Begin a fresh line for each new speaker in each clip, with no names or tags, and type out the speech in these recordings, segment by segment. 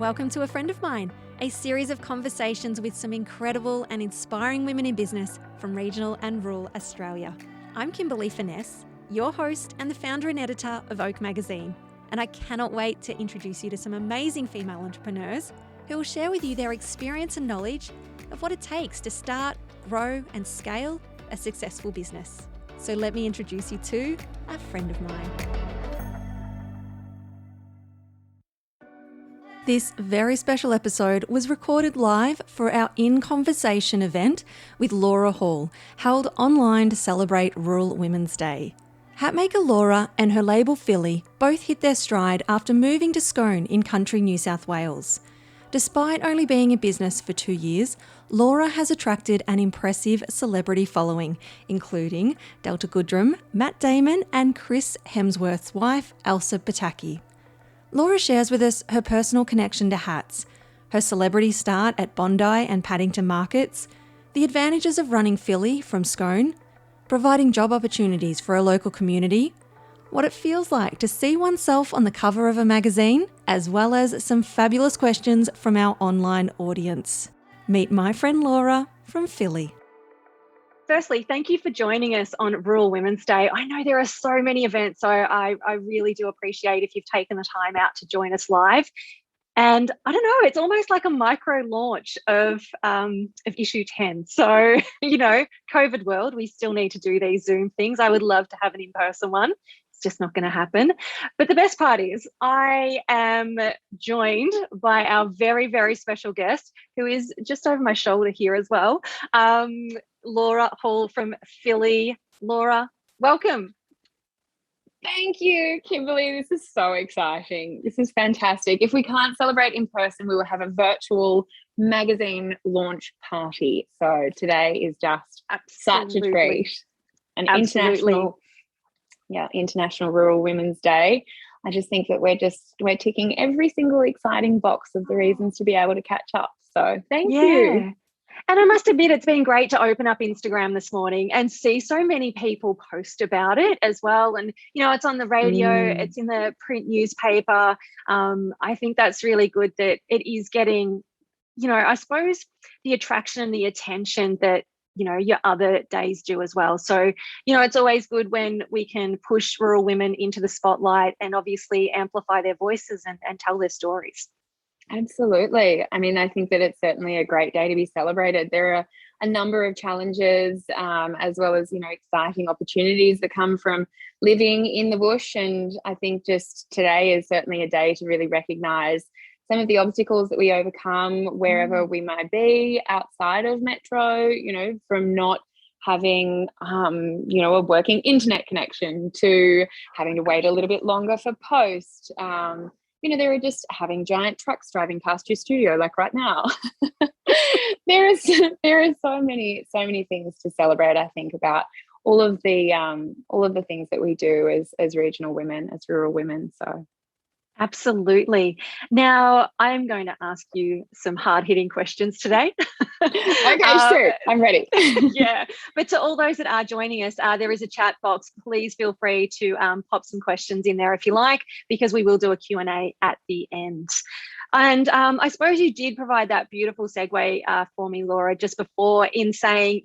Welcome to A Friend of Mine, a series of conversations with some incredible and inspiring women in business from regional and rural Australia. I'm Kimberley Furness, your host and the founder and editor of Oak Magazine, and I cannot wait to introduce you to some amazing female entrepreneurs who will share with you their experience and knowledge of what it takes to start, grow and scale a successful business. So let me introduce you to a friend of mine. This very special episode was recorded live for our In Conversation event with Laura Hall, held online to celebrate Rural Women's Day. Hatmaker Laura and her label Phylli both hit their stride after moving to Scone in country New South Wales. Despite only being in business for 2 years, Laura has attracted an impressive celebrity following, including Delta Goodrem, Matt Damon and Chris Hemsworth's wife, Elsa Pataky. Laura shares with us her personal connection to hats, her celebrity start at Bondi and Paddington markets, the advantages of running Phylli from Scone, providing job opportunities for a local community, what it feels like to see oneself on the cover of a magazine, as well as some fabulous questions from our online audience. Meet my friend Laura from Phylli. Firstly, thank you for joining us on Rural Women's Day. I know there are so many events, so I really do appreciate if you've taken the time out to join us live. And I don't know, it's almost like a micro launch of issue 10. So, COVID world, we still need to do these Zoom things. I would love to have an in-person one. It's just not going to happen. But the best part is I am joined by our very, very special guest who is just over my shoulder here as well. Laura Hall from Phylli. Laura, welcome.
Thank you, Kimberley. This is so exciting. This is fantastic. If we can't celebrate in person, we will have a virtual magazine launch party. So today is just such a treat. An International Rural Women's Day. I just think that we're ticking every single exciting box of the reasons to be able to catch up. So thank you.
And I must admit, it's been great to open up Instagram this morning and see so many people post about it as well. And, it's on the radio, it's in the print newspaper. I think that's really good that it is getting, I suppose the attraction and the attention that, your other days do as well. So, it's always good when we can push rural women into the spotlight and obviously amplify their voices and tell their stories.
Absolutely. I mean, I think that it's certainly a great day to be celebrated. There are a number of challenges as well as, exciting opportunities that come from living in the bush. And I think just today is certainly a day to really recognise some of the obstacles that we overcome wherever we might be outside of metro, from not having, a working internet connection to having to wait a little bit longer for post. There are just having giant trucks driving past your studio, like right now. there are so many things to celebrate. I think about all of the things that we do as regional women, as rural women. So.
Absolutely. Now, I'm going to ask you some hard-hitting questions today.
Okay, sure. I'm ready.
Yeah. But to all those that are joining us, there is a chat box. Please feel free to pop some questions in there if you like, because we will do a Q&A at the end. And I suppose you did provide that beautiful segue for me, Laura, just before in saying,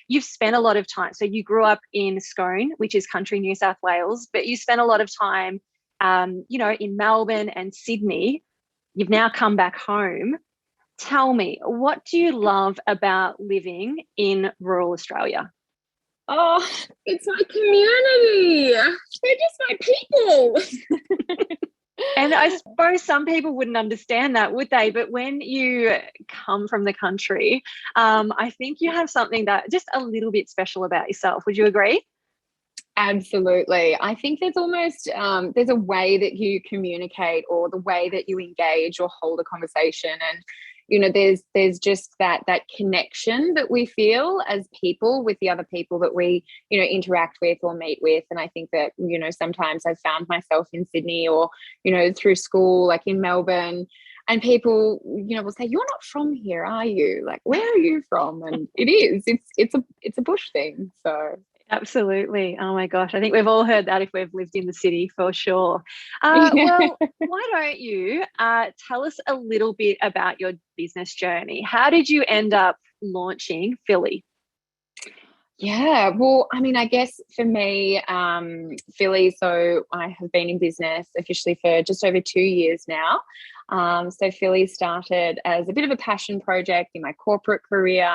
you've spent a lot of time. So you grew up in Scone, which is country New South Wales, but you spent a lot of time in Melbourne and Sydney. You've now come back home. Tell me, what do you love about living in rural Australia?
Oh, it's my community. They're just my people.
And I suppose some people wouldn't understand that, would they? But when you come from the country, I think you have something that just a little bit special about yourself. Would you agree?
Absolutely. I think there's almost there's a way that you communicate or the way that you engage or hold a conversation, and there's just that connection that we feel as people with the other people that we interact with or meet with. And I think that sometimes I've found myself in Sydney or through school, like in Melbourne, and people will say, "You're not from here, are you? Like, where are you from?" And it's a bush thing. So
Absolutely. Oh my gosh. I think we've all heard that if we've lived in the city for sure.
Yeah.
Well, why don't you tell us a little bit about your business journey? How did you end up launching Phylli?
Yeah, well, I mean, I guess for me, Philly, so I have been in business officially for just over 2 years now. So Philly started as a bit of a passion project in my corporate career.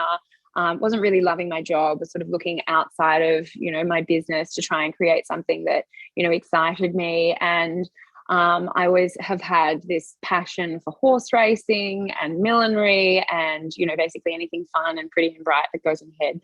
Wasn't really loving my job, was sort of looking outside of, my business to try and create something that, excited me. And I always have had this passion for horse racing and millinery and, basically anything fun and pretty and bright that goes in the head.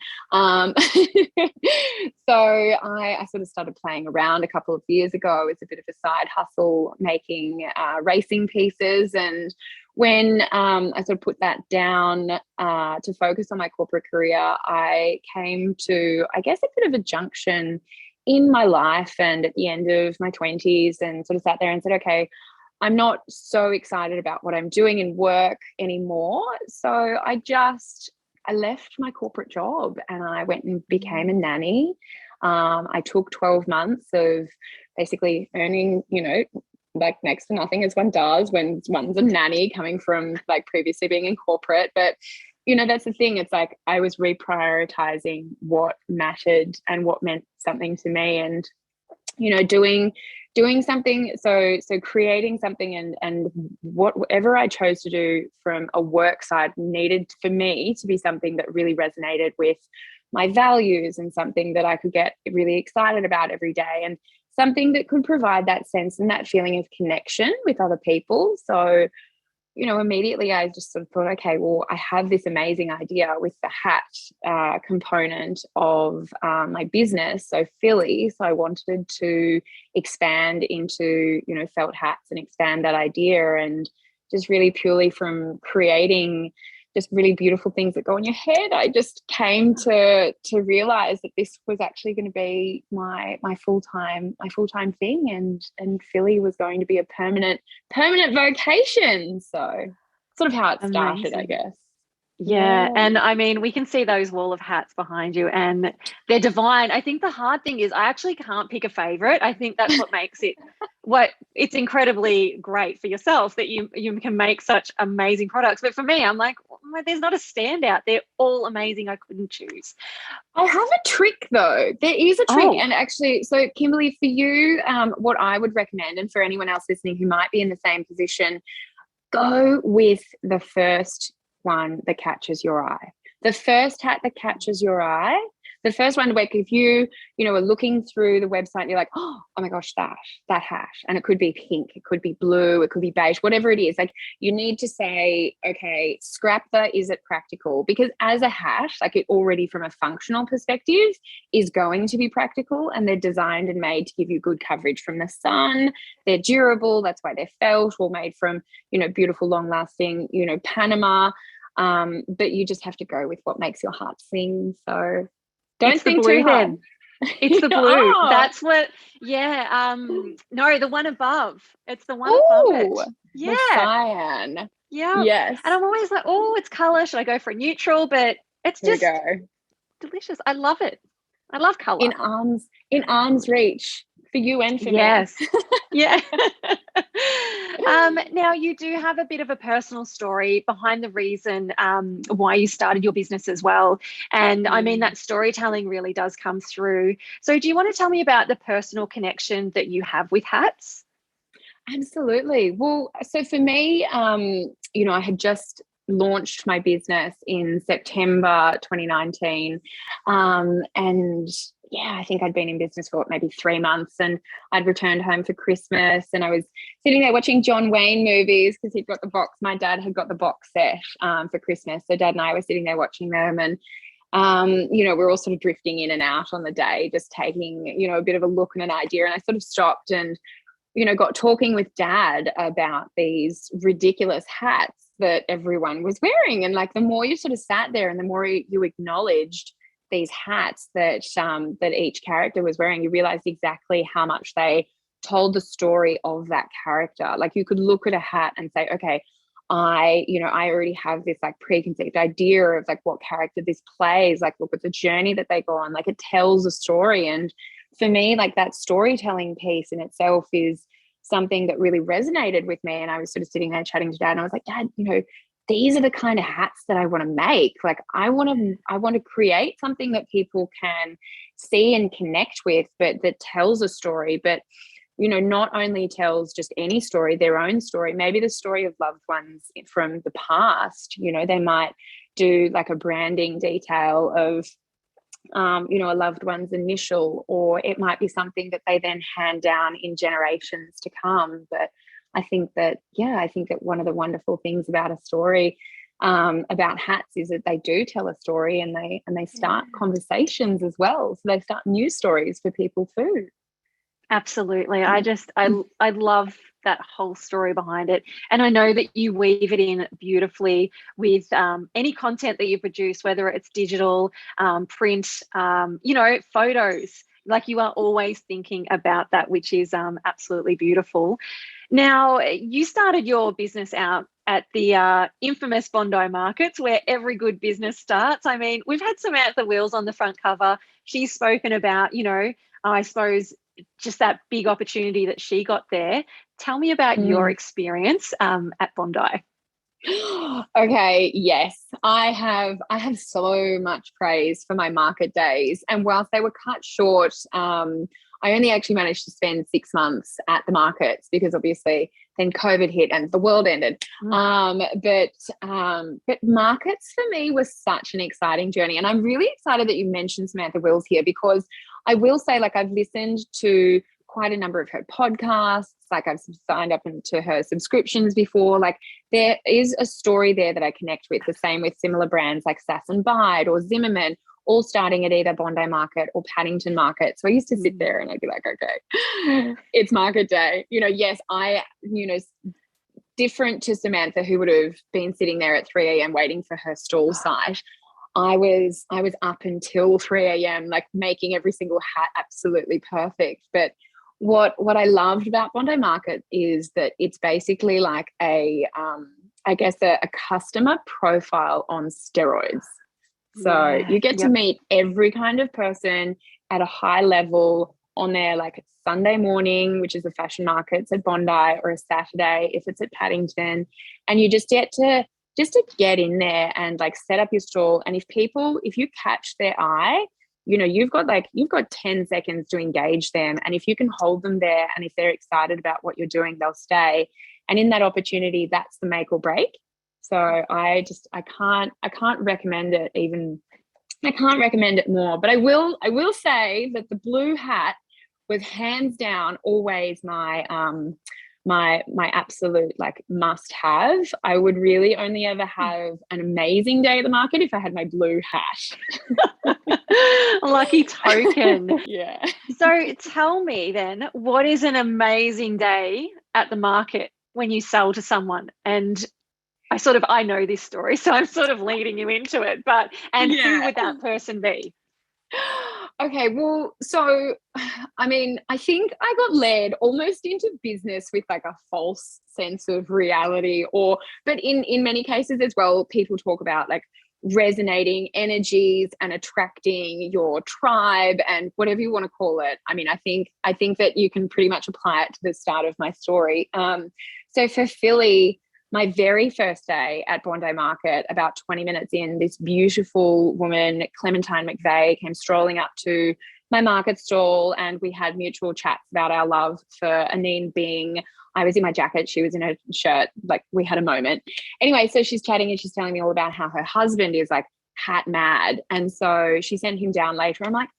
So I sort of started playing around a couple of years ago. It's a bit of a side hustle making racing pieces. And when I sort of put that down to focus on my corporate career, I came to, I guess, a bit of a junction in my life and at the end of my 20s, and sort of sat there and said, okay, I'm not so excited about what I'm doing in work anymore. So I left my corporate job and I went and became a nanny. I took 12 months of basically earning, like next to nothing as one does when one's a nanny coming from like previously being in corporate. But that's the thing. It's like I was reprioritizing what mattered and what meant something to me, and doing something. So creating something, and whatever I chose to do from a work side needed for me to be something that really resonated with my values and something that I could get really excited about every day, and something that could provide that sense and that feeling of connection with other people. So immediately I just sort of thought, okay, well, I have this amazing idea with the hat component of my business, so Philly. So I wanted to expand into, felt hats and expand that idea, and just really purely from creating just really beautiful things that go on your head, I just came to realize that this was actually going to be my full-time thing, and Philly was going to be a permanent vocation. So sort of how it started, I guess.
Yeah. And I mean, we can see those wall of hats behind you and they're divine. I think the hard thing is I actually can't pick a favorite. I think that's what makes it it's incredibly great for yourself that you can make such amazing products. But for me, I'm like, well, there's not a standout. They're all amazing. I couldn't choose.
I have a trick though. There is a trick. And actually, so Kimberley, for you, what I would recommend, and for anyone else listening who might be in the same position, go with the first one that catches your eye. The first hat that catches your eye, the first one, like if you are looking through the website and you're like, oh my gosh, that hat, and it could be pink, it could be blue, it could be beige, whatever it is, like you need to say, okay, scrap the is it practical? Because as a hat, like it already from a functional perspective is going to be practical, and they're designed and made to give you good coverage from the sun. They're durable, that's why they're felt, or made from beautiful long lasting Panama. But you just have to go with what makes your heart sing. So don't think too hard.
It's the blue.
Oh.
That's what, no, the one above. It's the one above it. Yeah.
The cyan.
Yeah.
Yes.
And I'm always like, oh, it's colour. Should I go for a neutral? But it's just delicious. I love it. I love colour.
In arm's reach for you and for me.
Yes. Yeah. Now you do have a bit of a personal story behind the reason why you started your business as well. And I mean, that storytelling really does come through. So do you want to tell me about the personal connection that you have with hats?
Absolutely. Well, so for me, I had just launched my business in September 2019. And yeah, I think I'd been in business for maybe 3 months, and I'd returned home for Christmas, and I was sitting there watching John Wayne movies because he'd got the box. My dad had got the box set for Christmas. So Dad and I were sitting there watching them, and we're all sort of drifting in and out on the day, just taking, a bit of a look and an idea. And I sort of stopped and, got talking with Dad about these ridiculous hats that everyone was wearing. And like the more you sort of sat there and the more you acknowledged these hats that each character was wearing, you realized exactly how much they told the story of that character. Like you could look at a hat and say, okay, I already have this like preconceived idea of like what character this plays, like look at the journey that they go on, like it tells a story. And for me, like that storytelling piece in itself is something that really resonated with me. And I was sort of sitting there chatting to Dad, and I was like, Dad, these are the kind of hats that I want to make. Like I want to create something that people can see and connect with, but that tells a story, but not only tells just any story, their own story, maybe the story of loved ones from the past. They might do like a branding detail of a loved one's initial, or it might be something that they then hand down in generations to come. But I think that one of the wonderful things about a story, about hats, is that they do tell a story, and they start conversations as well. So they start new stories for people too.
Absolutely. I love that whole story behind it. And I know that you weave it in beautifully with any content that you produce, whether it's digital, print, photos. Like you are always thinking about that, which is absolutely beautiful. Now, you started your business out at the infamous Bondi markets, where every good business starts. I mean, we've had Samantha Wills on the front cover. She's spoken about, I suppose, just that big opportunity that she got there. Tell me about your experience at Bondi.
Okay, yes, I have so much praise for my market days, and whilst they were cut short, I only actually managed to spend 6 months at the markets, because obviously then COVID hit and the world ended. But markets for me was such an exciting journey, and I'm really excited that you mentioned Samantha Wills here, because I will say, like, I've listened to quite a number of her podcasts. Like, I've signed up into her subscriptions before. Like, there is a story there that I connect with. The same with similar brands like Sass and Bide or Zimmerman, all starting at either Bondi Market or Paddington Market. So I used to sit there and I'd be like, okay, it's market day. Yes, different to Samantha, who would have been sitting there at 3 a.m. waiting for her stall site. I was up until 3 a.m. like making every single hat absolutely perfect. But what I loved about Bondi Market is that it's basically like a customer profile on steroids. So you get to meet every kind of person at a high level on their like Sunday morning, which is the fashion markets at Bondi, or a Saturday if it's at Paddington, and you just get to get in there and like set up your stall. And if you catch their eye, you've got 10 seconds to engage them. And if you can hold them there, and if they're excited about what you're doing, they'll stay. And in that opportunity, that's the make or break. So I can't recommend it even. I can't recommend it more. But I will say that the blue hat was hands down always my absolute like must have. I would really only ever have an amazing day at the market if I had my blue hat.
Lucky token.
Yeah.
So tell me then, what is an amazing day at the market when you sell to someone? And I know this story, so I'm sort of leading you into it, who would that person be?
Okay, well, so, I mean, I think I got led almost into business with like a false sense of reality, but in many cases as well, people talk about like resonating energies and attracting your tribe and whatever you want to call it. I mean, I think that you can pretty much apply it to the start of my story. So for Phylli, my very first day at Bondi Market, about 20 minutes in, this beautiful woman, Clementine McVeigh, came strolling up to my market stall, and we had mutual chats about our love for Anine being, I was in my jacket, she was in her shirt, like we had a moment. Anyway, so she's chatting and she's telling me all about how her husband is like hat mad. And so she sent him down later. I'm like,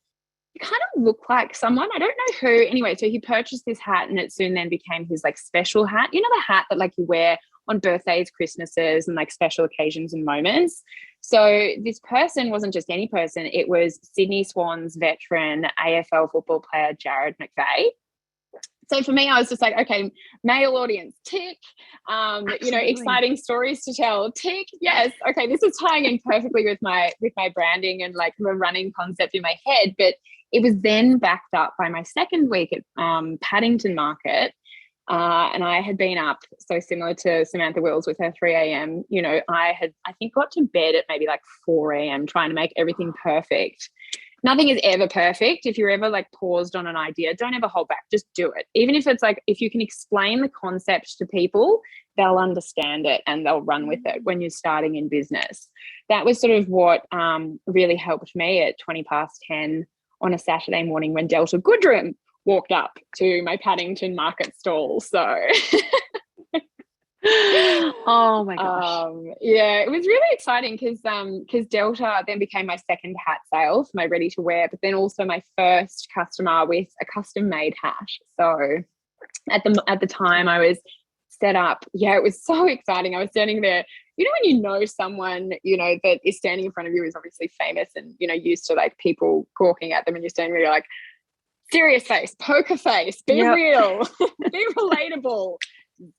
you kind of look like someone, I don't know who. Anyway, so he purchased this hat, and it soon then became his like special hat. You know, the hat that like you wear on birthdays, Christmases, and like special occasions and moments. So this person wasn't just any person. It was Sydney Swans veteran AFL football player Jared McVeigh. So for me, I was just like, okay, male audience, tick. Exciting stories to tell, tick. Yes, okay, this is tying in perfectly with my branding and like the running concept in my head. But it was then backed up by my second week at Paddington Market. And I had been up, so similar to Samantha Wills with her 3 a.m. You know, I think got to bed at maybe like 4 a.m. trying to make everything perfect. Nothing is ever perfect. If you're ever like paused on an idea, don't ever hold back. Just do it. Even if it's like, if you can explain the concept to people, they'll understand it and they'll run with it when you're starting in business. That was sort of what really helped me at 10 on a Saturday morning when Delta Goodrem walked up to my Paddington market stall. So
oh my gosh.
Yeah, it was really exciting because Delta then became my second hat sale for my ready to wear, but then also my first customer with a custom made hat. So at the time I was set up. Yeah, it was so exciting. I was standing there, you know, when you know someone, you know, that is standing in front of you is obviously famous and, you know, used to like people gawking at them, and you're standing there, you're like, serious face, poker face, be real, be relatable.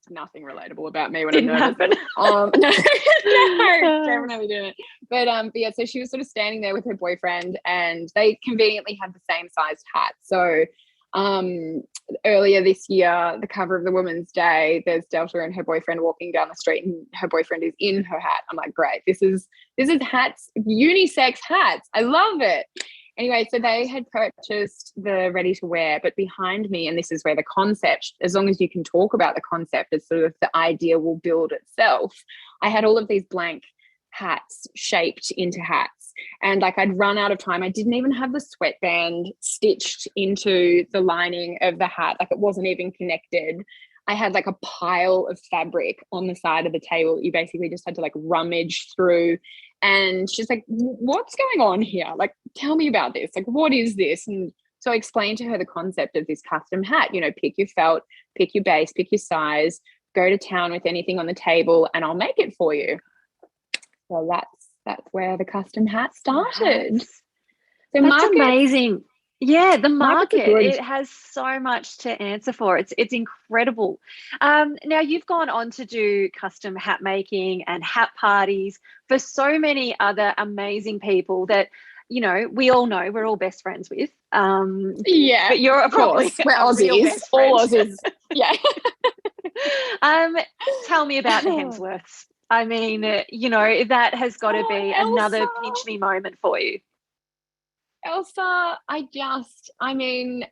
Nothing relatable about me when
Didn't
I'm nervous.
happen.
No, definitely didn't. But yeah, so she was sort of standing there with her boyfriend, and they conveniently had the same sized hat. So earlier this year, the cover of the Women's Day, there's Delta and her boyfriend walking down the street, and her boyfriend is in her hat. I'm like, great, this is hats, unisex hats. I love it. Anyway, so they had purchased the ready to wear, but behind me, and this is where the concept, as long as you can talk about the concept, it's sort of the idea will build itself. I had all of these blank hats shaped into hats, and like I'd run out of time. I didn't even have the sweatband stitched into the lining of the hat. Like it wasn't even connected. I had like a pile of fabric on the side of the table. You basically just had to like rummage through. And she's like, what's going on here? Like, tell me about this. Like, what is this? And so I explained to her the concept of this custom hat. You know, pick your felt, pick your base, pick your size, go to town with anything on the table, and I'll make it for you. So that's where the custom hat started. So
that's amazing. Yeah, the market, it has so much to answer for. It's incredible. Now you've gone on to do custom hat making and hat parties for so many other amazing people that, you know, we all know we're all best friends with.
Yeah,
but you're probably
we're Aussies, all Aussies. Yeah.
Tell me about the Hemsworths. I mean, you know, that has got to be another pinch me moment for you.
Elsa, I think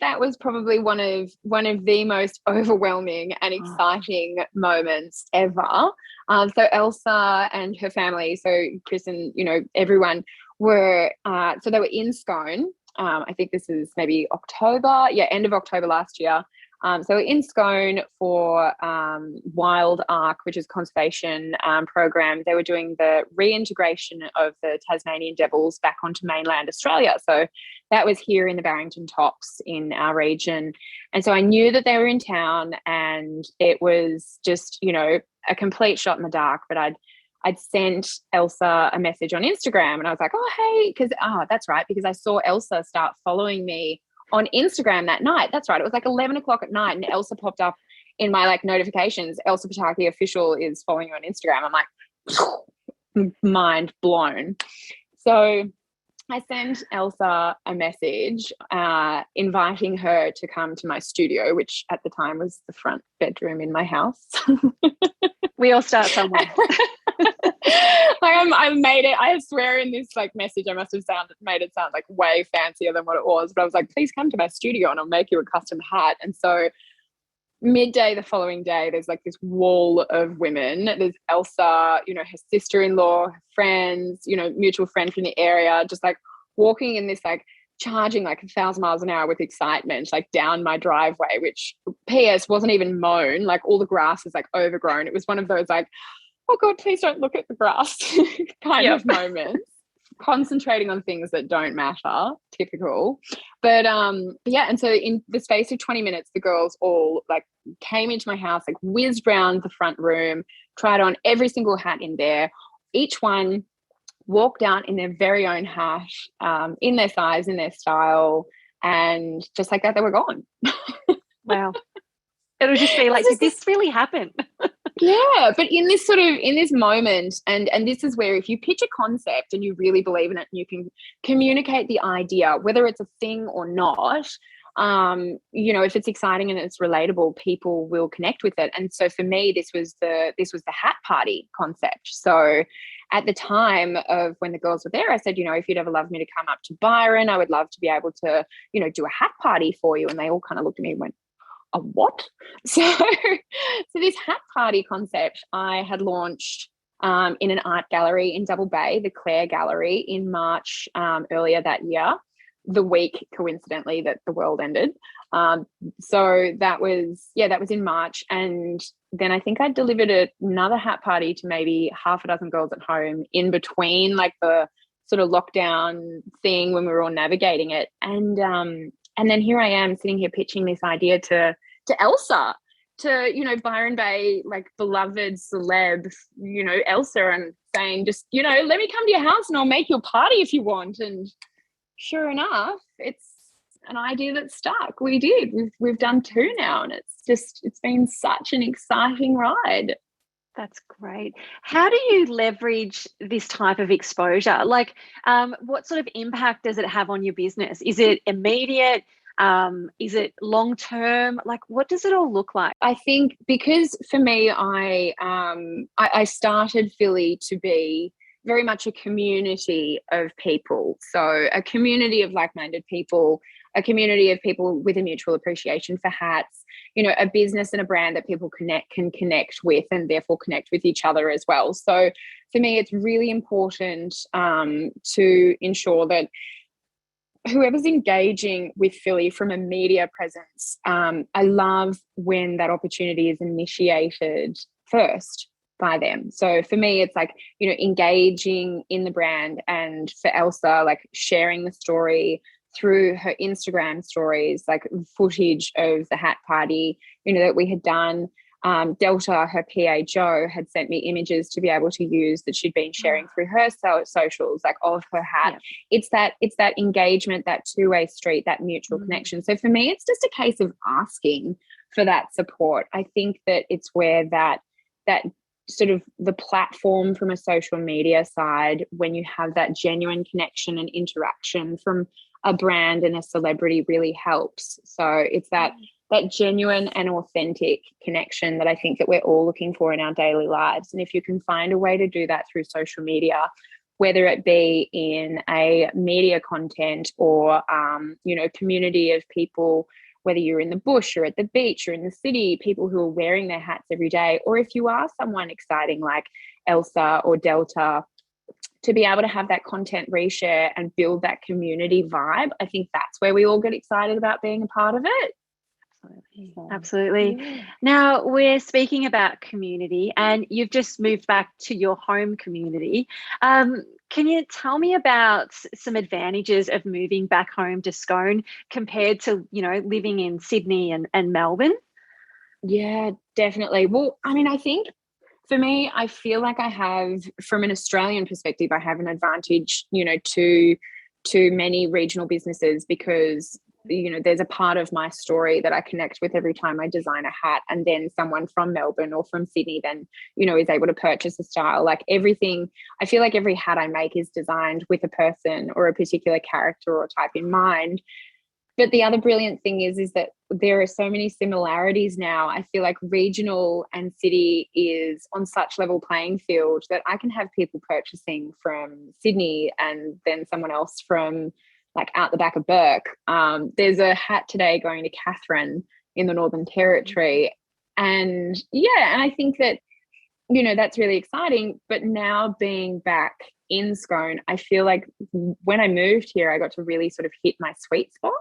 that was probably one of the most overwhelming and exciting moments ever. So Elsa and her family, so Chris and, you know, everyone were, so they were in Scone. I think this is maybe October, end of October last year. So in Scone for Wild Ark, which is conservation program, they were doing the reintegration of the Tasmanian devils back onto mainland Australia. So that was here in the Barrington Tops in our region. And so I knew that they were in town, and it was just, you know, a complete shot in the dark. But I'd sent Elsa a message on Instagram, and I was like, oh, hey, that's right, because I saw Elsa start following me on Instagram that night. That's right. It was like 11 o'clock at night, and Elsa popped up in my like notifications. Elsa Pataky official is following you on Instagram. I'm like, mind blown. So I sent Elsa a message inviting her to come to my studio, which at the time was the front bedroom in my house.
We all start somewhere.
I made it. I swear in this like message, I must have made it sound like way fancier than what it was. But I was like, please come to my studio and I'll make you a custom hat. And so midday the following day, there's like this wall of women. There's Elsa, you know, her sister-in-law, her friends, you know, mutual friend from the area, just like walking in this like charging like 1,000 miles an hour with excitement, like down my driveway, which PS wasn't even mown. Like all the grass is like overgrown. It was one of those like, oh God, please don't look at the grass kind of moments. Concentrating on things that don't matter, typical. But yeah, and so in the space of 20 minutes, the girls all like came into my house, like whizzed round the front room, tried on every single hat in there. Each one walked out in their very own hat, in their size, in their style, and just like that, they were gone.
Wow. It'll just be like, did this really happen?
Yeah, but in this moment, and this is where if you pitch a concept and you really believe in it and you can communicate the idea, whether it's a thing or not, if it's exciting and it's relatable, people will connect with it. And so for me, this was the hat party concept. So at the time of when the girls were there, I said, if you'd ever love me to come up to Byron, I would love to be able to, do a hat party for you. And they all kind of looked at me and went, a what? So this hat party concept I had launched in an art gallery in Double Bay, the Clare Gallery, in March earlier that year, the week, coincidentally, that the world ended. So that was in March. And then I think I delivered another hat party to maybe half a dozen girls at home in between, like the sort of lockdown thing when we were all navigating it. And then here I am sitting here pitching this idea to Elsa, to, Byron Bay, like beloved celeb, Elsa, and saying, just, let me come to your house and I'll make you a party if you want. And sure enough, it's an idea that stuck. We did. We've done 2 now, and it's been such an exciting ride.
That's great. How do you leverage this type of exposure? Like, what sort of impact does it have on your business? Is it immediate? Is it long term? Like, what does it all look like?
I think because for me, I started Phylli to be very much a community of people. So a community of like-minded people, a community of people with a mutual appreciation for hats, a business and a brand that people can connect with, and therefore connect with each other as well. So for me, it's really important to ensure that whoever's engaging with Phylli from a media presence, I love when that opportunity is initiated first by them. So for me, it's like, engaging in the brand, and for Elsa, like sharing the story through her Instagram stories, like footage of the hat party, that we had done. Delta, her PA Jo, had sent me images to be able to use that she'd been sharing through her socials, like of her hat. Yeah. It's that engagement, that two-way street, that mutual connection. So for me, it's just a case of asking for that support. I think that it's where that sort of the platform from a social media side, when you have that genuine connection and interaction from a brand and a celebrity, really helps. So it's that genuine and authentic connection that I think that we're all looking for in our daily lives. And if you can find a way to do that through social media, whether it be in a media content or, community of people, whether you're in the bush or at the beach or in the city, people who are wearing their hats every day, or if you are someone exciting like Elsa or Delta, to be able to have that content reshare and build that community vibe, I think that's where we all get excited about being a part of it.
Absolutely. Yeah. Now, we're speaking about community, and you've just moved back to your home community. Can you tell me about some advantages of moving back home to Scone compared to, living in Sydney and Melbourne?
Yeah, definitely. Well, I mean, I think for me, I feel like I have, from an Australian perspective, I have an advantage, to many regional businesses, because there's a part of my story that I connect with every time I design a hat, and then someone from Melbourne or from Sydney then, is able to purchase a style. Like everything, I feel like every hat I make is designed with a person or a particular character or type in mind. But the other brilliant thing is that there are so many similarities now. I feel like regional and city is on such level playing field that I can have people purchasing from Sydney and then someone else from like out the back of Burke. There's a hat today going to Catherine in the Northern Territory. And I think that, that's really exciting. But now being back in Scone, I feel like when I moved here, I got to really sort of hit my sweet spot.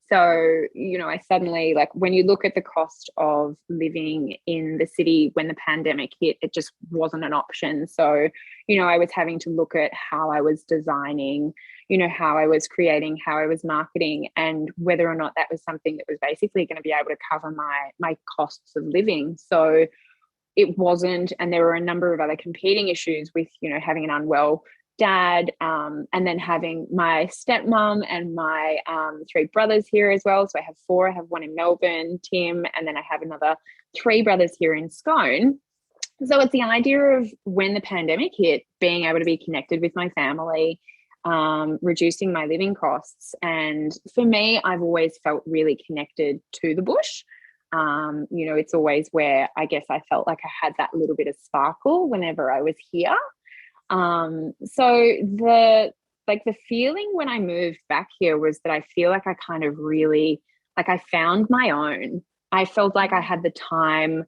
So, I suddenly, like, when you look at the cost of living in the city when the pandemic hit, it just wasn't an option. So, I was having to look at how I was designing, how I was creating, how I was marketing, and whether or not that was something that was basically going to be able to cover my costs of living. So it wasn't, and there were a number of other competing issues with, having an unwell dad, and then having my stepmom and my 3 brothers here as well. So I have 4. I have one in Melbourne, Tim, and then I have another 3 brothers here in Scone. So it's the idea of when the pandemic hit, being able to be connected with my family, reducing my living costs. And for me, I've always felt really connected to the bush. It's always where I guess I felt like I had that little bit of sparkle whenever I was here. So the feeling when I moved back here was that I feel like I kind of really, like, I found my own. I felt like I had the time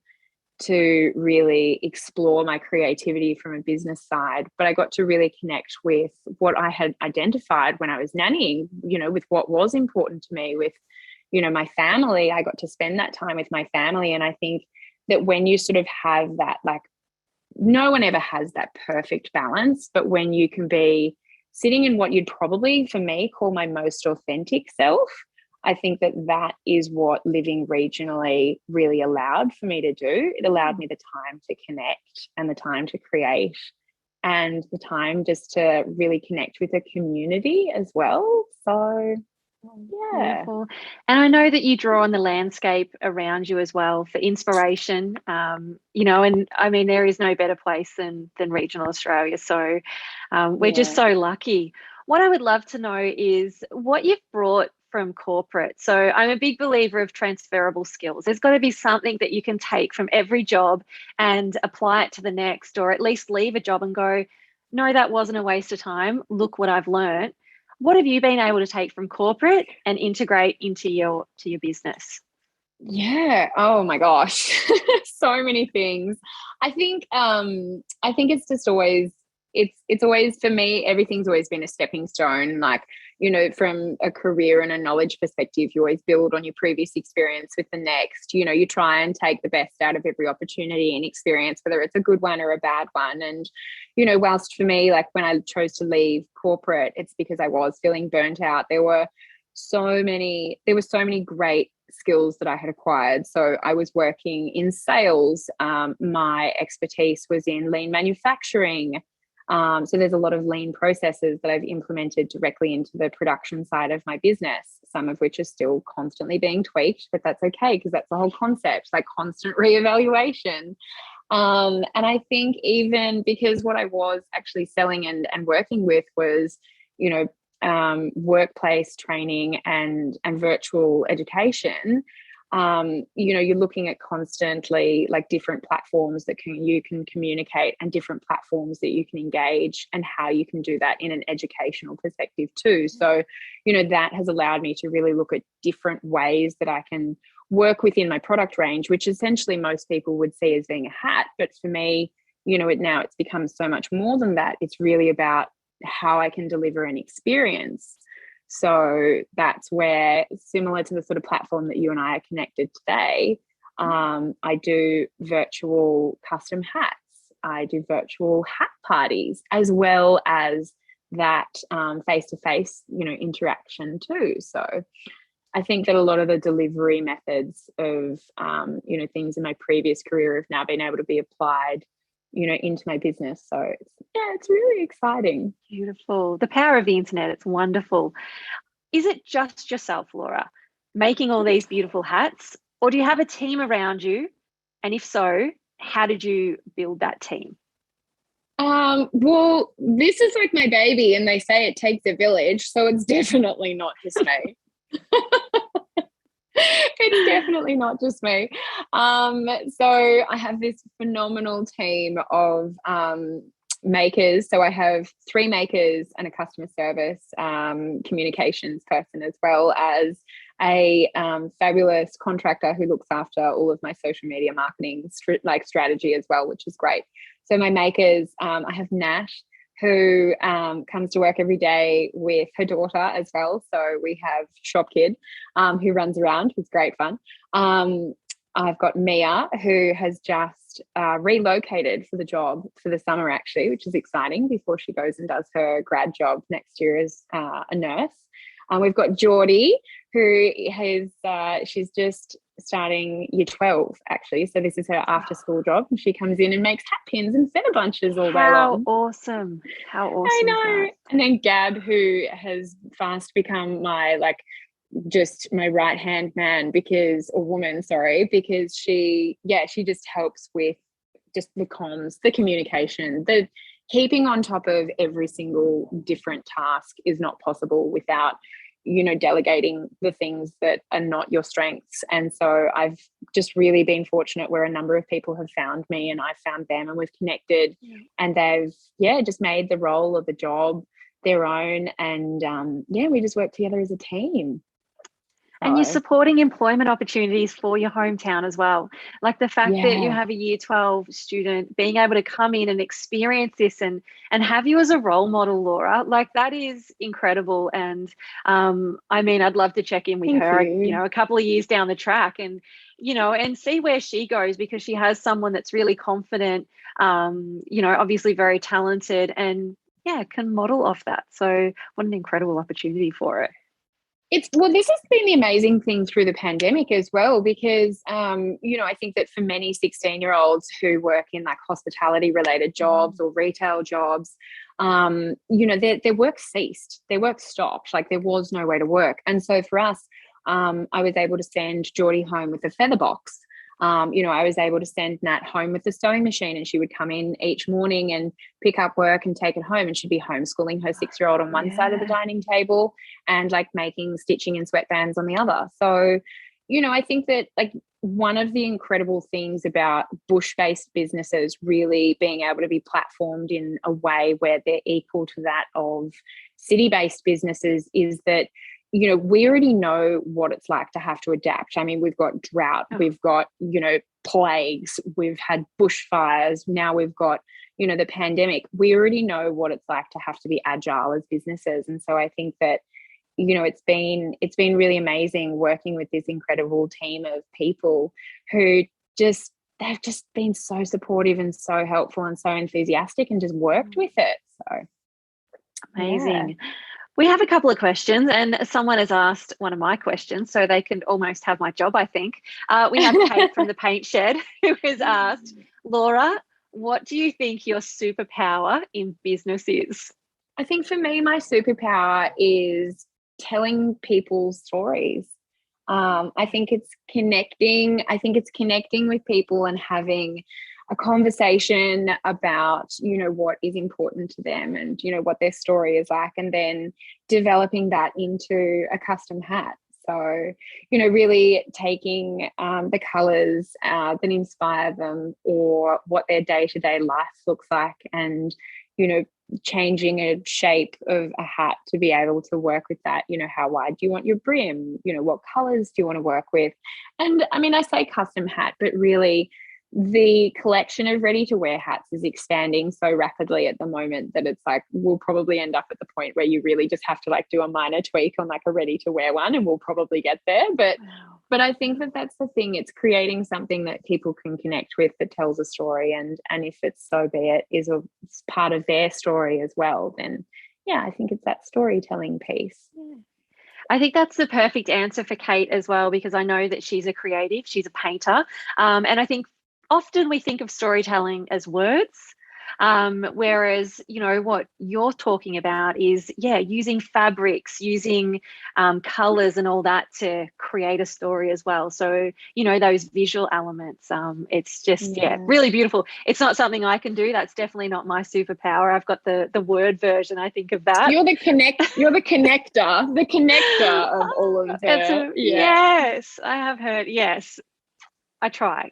to really explore my creativity from a business side, but I got to really connect with what I had identified when I was nannying, with what was important to me, with, my family. I got to spend that time with my family. And I think that when you sort of have that, like, no one ever has that perfect balance, but when you can be sitting in what you'd probably, for me, call my most authentic self, I think that is what living regionally really allowed for me to do. It allowed me the time to connect and the time to create and the time just to really connect with a community as well. So, yeah.
Beautiful. And I know that you draw on the landscape around you as well for inspiration, and I mean, there is no better place than regional Australia. So we're just so lucky. What I would love to know is what you've brought from corporate. So I'm a big believer of transferable skills. There's got to be something that you can take from every job and apply it to the next, or at least leave a job and go, no, that wasn't a waste of time. Look what I've learned. What have you been able to take from corporate and integrate into your business?
Yeah. Oh my gosh. So many things. I think it's just always, it's always, for me, everything's always been a stepping stone. Like, from a career and a knowledge perspective, you always build on your previous experience with the next. You try and take the best out of every opportunity and experience, whether it's a good one or a bad one. And, whilst for me, like when I chose to leave corporate, it's because I was feeling burnt out. There were so many great skills that I had acquired. So I was working in sales. My expertise was in lean manufacturing. So there's a lot of lean processes that I've implemented directly into the production side of my business, some of which are still constantly being tweaked, but that's okay because that's the whole concept, like constant reevaluation. And I think even because what I was actually selling and working with was, workplace training and virtual education, you're looking at constantly like different platforms that you can communicate and different platforms that you can engage and how you can do that in an educational perspective too. So, that has allowed me to really look at different ways that I can work within my product range, which essentially most people would see as being a hat. But for me, it's become so much more than that. It's really about how I can deliver an experience. So that's where, similar to the sort of platform that you and I are connected today, I do virtual custom hats. I do virtual hat parties, as well as that face-to-face, interaction too. So I think that a lot of the delivery methods of, things in my previous career have now been able to be applied, into my business. So it's really exciting.
Beautiful. The power of the internet. It's wonderful. Is it just yourself, Laura, making all these beautiful hats, or do you have a team around you? And if so, how did you build that team?
Well, this is like my baby, and they say it takes a village. So it's definitely not just me. It's definitely not just me. So I have this phenomenal team of makers. So I have 3 makers and a customer service communications person, as well as a fabulous contractor who looks after all of my social media marketing strategy as well, which is great. So my makers, I have Nat, who comes to work every day with her daughter as well. So we have Shop Kid, who runs around, who's great fun. I've got Mia, who has just relocated for the job for the summer, actually, which is exciting, before she goes and does her grad job next year as a nurse. We've got Geordie, who she's just starting year 12, actually. So this is her after school job. And she comes in and makes hat pins and feather bunches all day long.
How awesome. How awesome.
I know. And then Gab, who has fast become my just my right hand man, because she just helps with just the comms, the communication, the keeping on top of every single different task is not possible without, delegating the things that are not your strengths. And so I've just really been fortunate where a number of people have found me and I've found them, and we've connected, and they've, just made the role or the job their own. And we just work together as a team.
And you're supporting employment opportunities for your hometown as well. Like the fact that you have a year 12 student being able to come in and experience this and have you as a role model, Laura, like that is incredible. And I mean, I'd love to check in with her, a couple of years down the track and, and see where she goes, because she has someone that's really confident, obviously very talented and can model off that. So what an incredible opportunity for it.
This has been the amazing thing through the pandemic as well, because, I think that for many 16-year-olds who work in like hospitality related jobs or retail jobs, their work ceased, their work stopped, like there was no way to work. And so for us, I was able to send Geordie home with a feather box. I was able to send Nat home with the sewing machine, and she would come in each morning and pick up work and take it home, and she'd be homeschooling her 6-year-old on one side of the dining table and like making stitching in sweatbands on the other. So, I think that like one of the incredible things about bush-based businesses really being able to be platformed in a way where they're equal to that of city-based businesses is that we already know what it's like to have to adapt. I mean, we've got drought, we've got, plagues, we've had bushfires, now we've got, the pandemic. We already know what it's like to have to be agile as businesses. And so I think that, it's been really amazing working with this incredible team of people who they've just been so supportive and so helpful and so enthusiastic and just worked with it. So
amazing. Yeah. We have a couple of questions, and someone has asked one of my questions, so they can almost have my job, I think. We have Kate from the Paint Shed who has asked, Laura, what do you think your superpower in business is?
I think for me, my superpower is telling people stories. I think it's connecting. I think it's connecting with people and having a conversation about, what is important to them and, what their story is like, and then developing that into a custom hat. So, really taking the colours that inspire them or what their day-to-day life looks like and, changing a shape of a hat to be able to work with that. How wide do you want your brim? What colours do you want to work with? And I mean, I say custom hat, but really the collection of ready-to-wear hats is expanding so rapidly at the moment that it's like we'll probably end up at the point where you really just have to like do a minor tweak on like a ready-to-wear one, and we'll probably get there. But I think that that's the thing. It's creating something that people can connect with that tells a story, and if it's so be it is a part of their story as well, then I think it's that storytelling piece.
I think that's the perfect answer for Kate as well, because I know that she's a creative, she's a painter, and I think often we think of storytelling as words, whereas, what you're talking about is, using fabrics, using colours and all that to create a story as well. So, those visual elements, it's just, really beautiful. It's not something I can do. That's definitely not my superpower. I've got the word version, I think, of that.
You're the connector of all of the.
Yes, I have heard, yes. I try.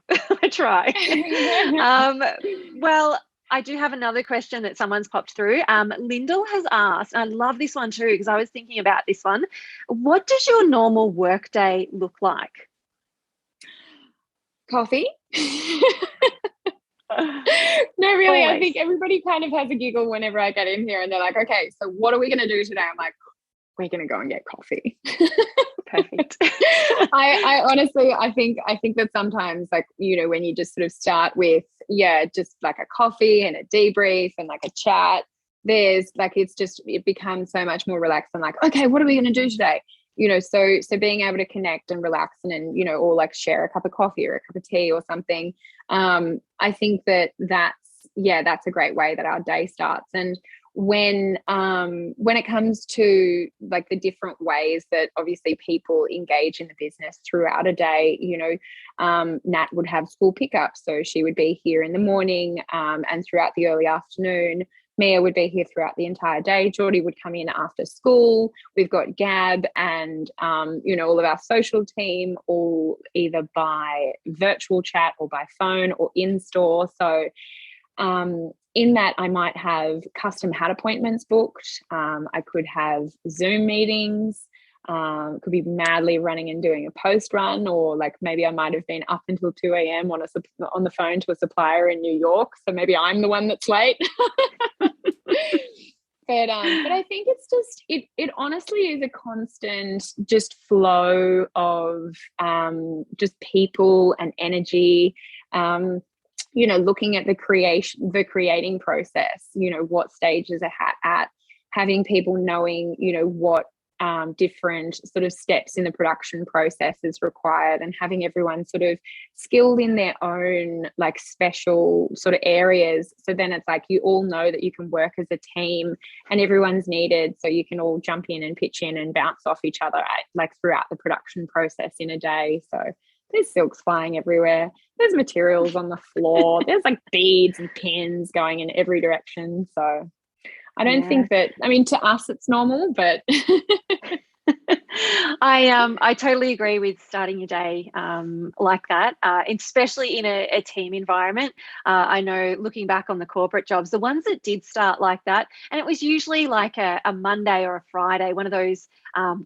Well, I do have another question that someone's popped through. Lyndall has asked, and I love this one too, because I was thinking about this one. What does your normal work day look like?
Coffee. No, really,
Always.
I think everybody kind of has a giggle whenever I get in here and they're like, okay, so what are we going to do today? I'm like, we're going to go and get coffee.
Perfect.
I honestly, I think that sometimes, like, when you just sort of start with, just like a coffee and a debrief and like a chat, there's like, it becomes so much more relaxed and like, okay, what are we going to do today? So being able to connect and relax and then, or like share a cup of coffee or a cup of tea or something. I think that's a great way that our day starts. And when it comes to like the different ways that obviously people engage in the business throughout a day, Nat would have school pickups, so she would be here in the morning and throughout the early afternoon. Mia would be here throughout the entire day. Geordie would come in after school. We've got Gab and, all of our social team, all either by virtual chat or by phone or in store. So in that, I might have custom hat appointments booked. I could have Zoom meetings. Could be madly running and doing a post run, or like maybe I might have been up until 2 a.m. on the phone to a supplier in New York. So maybe I'm the one that's late. But I think it's just it honestly is a constant just flow of just people and energy. Looking at the creating process, what stage is a hat at, having people knowing, what different sort of steps in the production process is required, and having everyone sort of skilled in their own like special sort of areas. So then it's like you all know that you can work as a team and everyone's needed, so you can all jump in and pitch in and bounce off each other throughout the production process in a day. So there's silks flying everywhere. There's materials on the floor. There's like beads and pins going in every direction. So I don't think that, to us it's normal, but
I totally agree with starting your day like that, especially in a team environment. I know, looking back on the corporate jobs, the ones that did start like that, and it was usually like a Monday or a Friday, one of those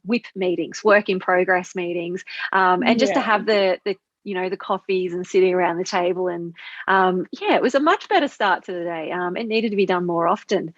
WIP meetings, work in progress meetings, and just to have the coffees and sitting around the table, and it was a much better start to the day. It needed to be done more often.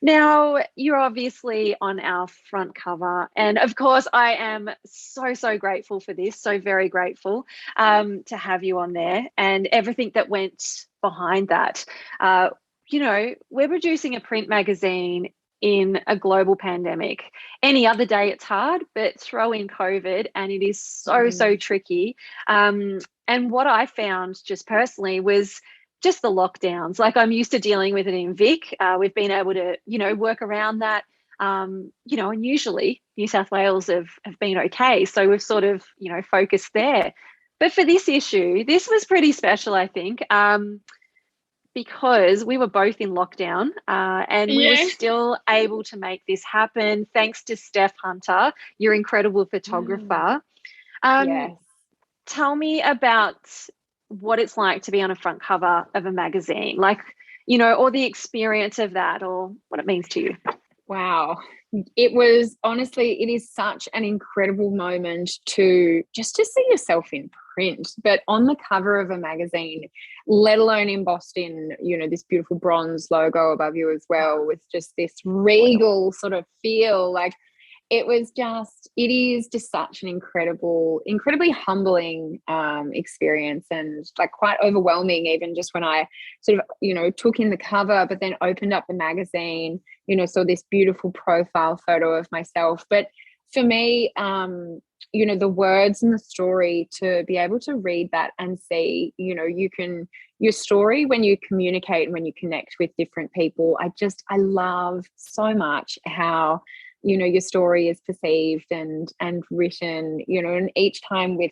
Now, you're obviously on our front cover, and of course I am so grateful for this, so very grateful to have you on there and everything that went behind that. We're producing a print magazine in a global pandemic. Any other day it's hard, but throw in COVID and it is so tricky. And what I found just personally was just the lockdowns. Like, I'm used to dealing with it in Vic. We've been able to, work around that, and usually New South Wales have been okay. So we've sort of, focused there. But for this issue, this was pretty special, I think, because we were both in lockdown and we were still able to make this happen thanks to Steph Hunter, your incredible photographer. Tell me about what it's like to be on a front cover of a magazine, or the experience of that, or what it means to you.
Wow. It is such an incredible moment to see yourself in print, but on the cover of a magazine, let alone embossed in, this beautiful bronze logo above you as well, with just this regal sort of feel. Like, it is just such an incredibly humbling experience, and like quite overwhelming, even just when I sort of, took in the cover, but then opened up the magazine, saw this beautiful profile photo of myself. But for me, the words and the story, to be able to read that and see, your story when you communicate and when you connect with different people. I love so much how, your story is perceived and written, and each time with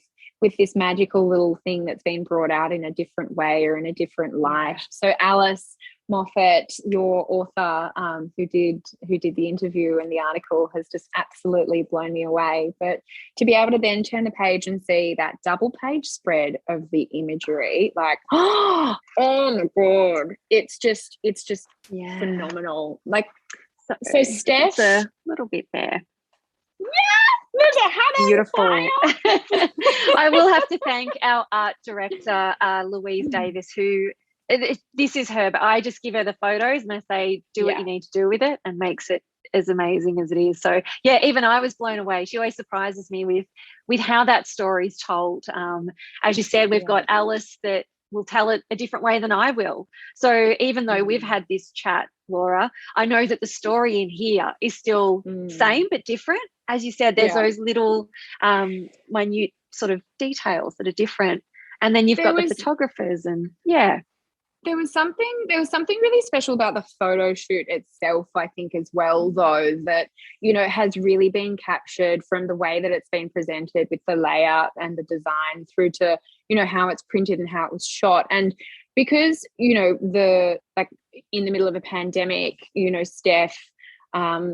this magical little thing that's been brought out in a different way or in a different light. So Alice Moffat, your author, who did the interview and the article, has just absolutely blown me away. But to be able to then turn the page and see that double page spread of the imagery, like, oh my God, it's just phenomenal. Like, so Steph,
a little bit there.
Yeah, there's a hat.
Beautiful. I will have to thank our art director, Louise Davis, who, this is her, but I just give her the photos and I say, do what you need to do with it, and makes it as amazing as it is. So even I was blown away. She always surprises me with how that story's told. As you said, we've got Alice that will tell it a different way than I will. So even though we've had this chat, Laura, I know that the story in here is still same but different. As you said, there's those little minute sort of details that are different. And then you've got the photographers, and
there was something really special about the photo shoot itself, I think, as well, though, that, has really been captured from the way that it's been presented, with the layout and the design, through to, how it's printed and how it was shot. And because, in the middle of a pandemic,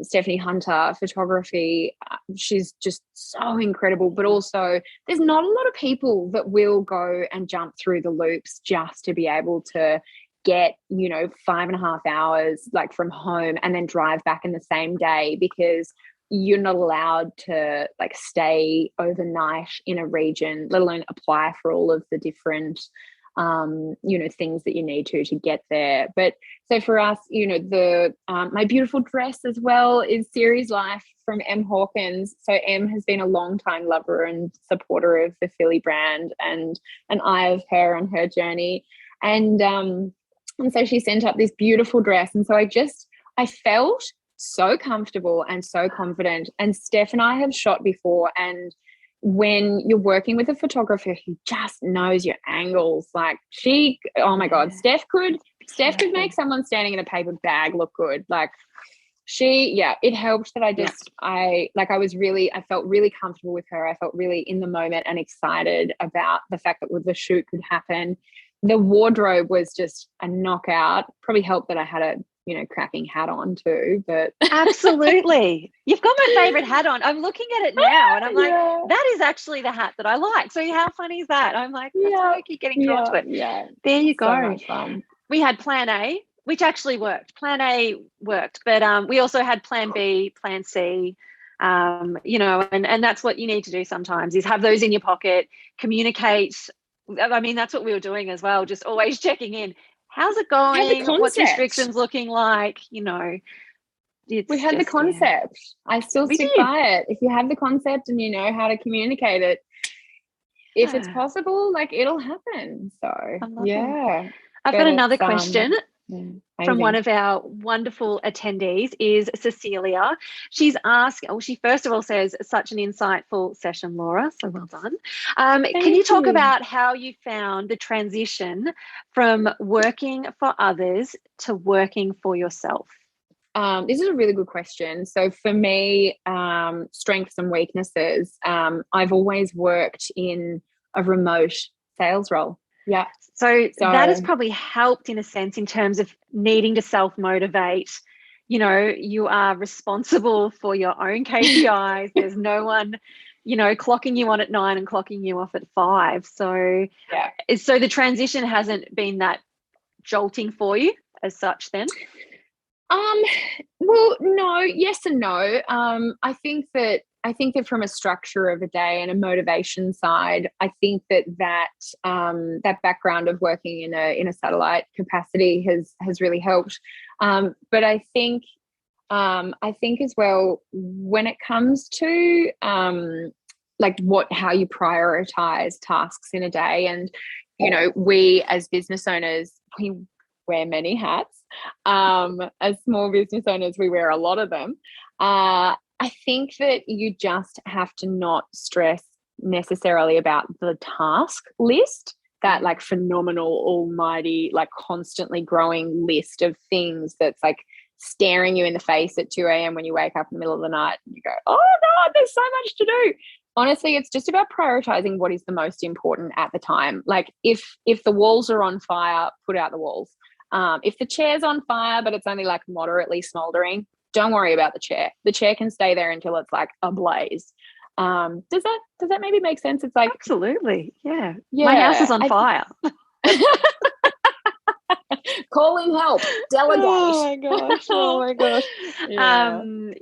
Stephanie Hunter, photography, she's just so incredible. But also there's not a lot of people that will go and jump through the loops just to be able to get 5.5 hours like from home and then drive back in the same day, because you're not allowed to like stay overnight in a region, let alone apply for all of the different things that you need to get there. But so for us, the my beautiful dress as well is Series Life from M Hawkins. So M has been a long time lover and supporter of the Phylli brand, and an eye of her on her journey. And so she sent up this beautiful dress, and so I felt so comfortable and so confident. And Steph and I have shot before, and when you're working with a photographer who just knows your angles, like oh my God, Steph could make someone standing in a paper bag look good. Like it helped that I felt really comfortable with her. I felt really in the moment and excited about the fact that the shoot could happen. The wardrobe was just a knockout. Probably helped that I had a cracking hat on too, but
absolutely. You've got my favorite hat on. I'm looking at it now and I'm like, that is actually the hat that I like. So how funny is that? I'm like, that's why I keep getting drawn to it. Yeah. There you go.
So much fun.
We had plan A, which actually worked. Plan A worked, but we also had plan B, plan C, and that's what you need to do sometimes, is have those in your pocket, communicate. I mean, that's what we were doing as well, just always checking in. How's it going? What's restrictions looking like? We
had the concept. I still stick by it. If you have the concept and you know how to communicate it, if it's possible, like it'll happen. So
I've got another question from one of our wonderful attendees, is Cecilia. She's asked, she first of all says, such an insightful session, Laura, so well done. Can you talk about how you found the transition from working for others to working for yourself?
This is a really good question. So for me, strengths and weaknesses, I've always worked in a remote sales role. Yeah.
So that has probably helped in a sense in terms of needing to self-motivate. You are responsible for your own KPIs. There's no one, clocking you on at 9 and clocking you off at 5. So the transition hasn't been that jolting for you as such then?
Well, no, yes and no. I think that from a structure of a day and a motivation side, I think that background of working in a satellite capacity has really helped. But I think as well, when it comes to how you prioritize tasks in a day, and we as business owners, we wear many hats. As small business owners, we wear a lot of them. I think that you just have to not stress necessarily about the task list, that like phenomenal, almighty, like constantly growing list of things that's like staring you in the face at 2 a.m. when you wake up in the middle of the night and you go, oh God, there's so much to do. Honestly, it's just about prioritizing what is the most important at the time. Like if the walls are on fire, put out the walls. If the chair's on fire, but it's only like moderately smoldering, don't worry about the chair. The chair can stay there until it's like ablaze. Does that maybe make sense? It's like,
absolutely. Yeah. My house is on fire.
Calling help. Delegate.
Oh my gosh. And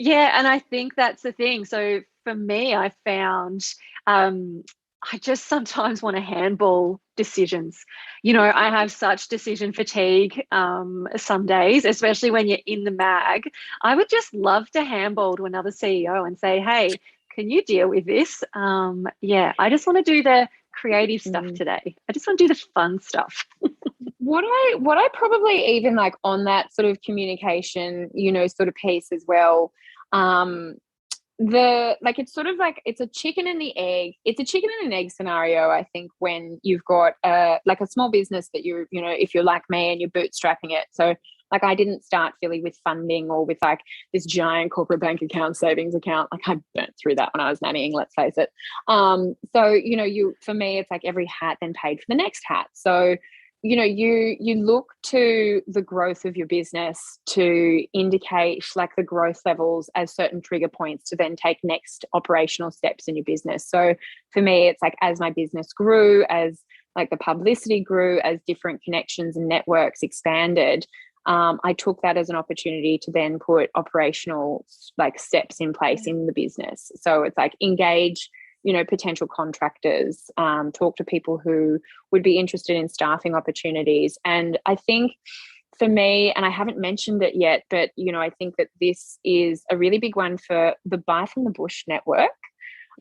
I think that's the thing. So for me, I found I just sometimes want to handball decisions. I have such decision fatigue some days, especially when you're in the mag. I would just love to handball to another CEO and say, hey, can you deal with this? I just want to do the creative stuff today. I just want to do the fun stuff.
What I probably even like on that sort of communication, sort of piece as well, it's sort of like it's a chicken and the egg. It's a chicken and an egg scenario, I think, when you've got a small business that if you're like me and you're bootstrapping it. So like I didn't start Phylli with funding or with like this giant corporate bank account, savings account. Like I burnt through that when I was nannying, let's face it. For me, it's like every hat then paid for the next hat. So you look to the growth of your business to indicate like the growth levels as certain trigger points to then take next operational steps in your business. So for me, it's like as my business grew, as like the publicity grew, as different connections and networks expanded, I took that as an opportunity to then put operational like steps in place in the business. So it's like engage potential contractors, talk to people who would be interested in staffing opportunities. And I think for me, and I haven't mentioned it yet, but, I think that this is a really big one for the Buy from the Bush network.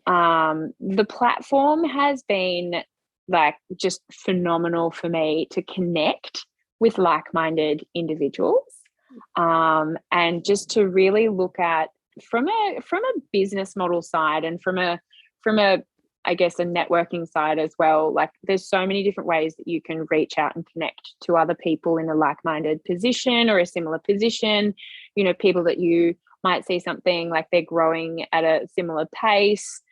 The platform has been like just phenomenal for me to connect with like-minded individuals, and just to really look at from a business model side and from a I guess a networking side as well. Like there's so many different ways that you can reach out and connect to other people in a like-minded position or a similar position, people that you might see something like they're growing at a similar pace,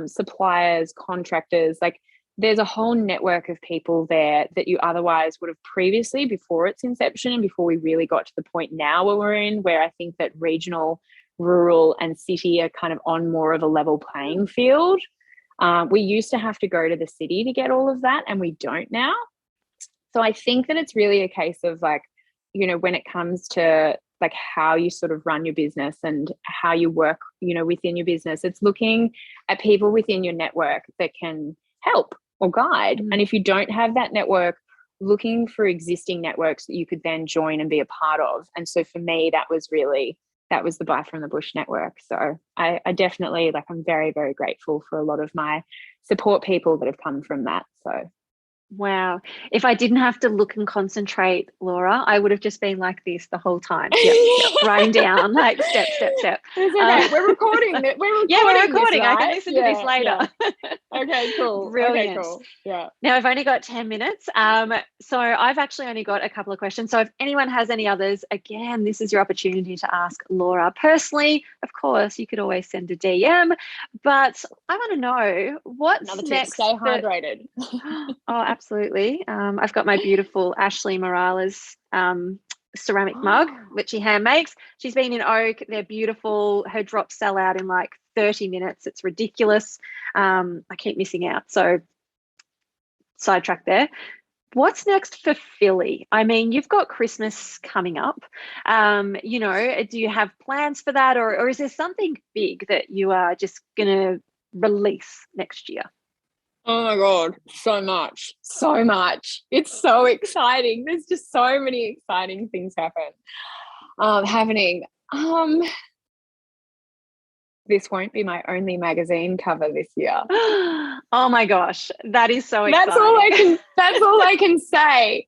suppliers, contractors, like there's a whole network of people there that you otherwise would have previously, before its inception and before we really got to the point now where we're in, where I think that regional, rural and city are kind of on more of a level playing field. We used to have to go to the city to get all of that, and we don't now. So I think that it's really a case of like, when it comes to like how you sort of run your business and how you work, within your business, it's looking at people within your network that can help or guide. And if you don't have that network, looking for existing networks that you could then join and be a part of. And so for me, that was the Buy from the Bush network. So I definitely, like, I'm very, very grateful for a lot of my support people that have come from that. So.
Wow. If I didn't have to look and concentrate, Laura, I would have just been like this the whole time. Yep, writing down like step.
It's okay. We're recording. We're
recording.
This, right?
I can listen to this later.
Yeah. Okay, cool.
Brilliant.
Okay, cool. Yeah.
Now I've only got 10 minutes. So I've actually only got a couple of questions. So if anyone has any others, again, this is your opportunity to ask Laura personally. Of course, you could always send a DM, but I want to know what's
another
next.
Stay hydrated.
Oh, absolutely. I've got my beautiful Ashley Morales ceramic mug, which she hand makes. She's been in oak. They're beautiful. Her drops sell out in like 30 minutes. It's ridiculous. I keep missing out. So sidetrack there. What's next for Phylli? I mean, you've got Christmas coming up. Do you have plans for that, or is there something big that you are just going to release next year?
Oh my God, so much. It's so exciting. There's just so many exciting things happening. This won't be my only magazine cover this year.
Oh my gosh, that is so exciting.
That's all I can say.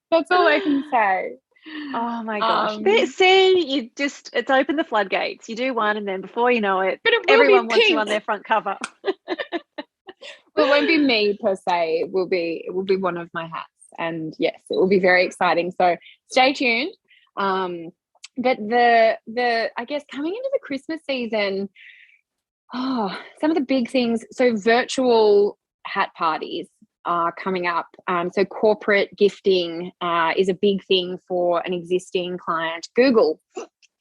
Oh my gosh. See, it's opened the floodgates. You do one and then before you know it, everyone wants you on their front cover.
Well, it won't be me per se. It will be one of my hats, and yes, it will be very exciting. So stay tuned. But the I guess coming into the Christmas season, some of the big things. So virtual hat parties are coming up. So corporate gifting is a big thing for an existing client. Google,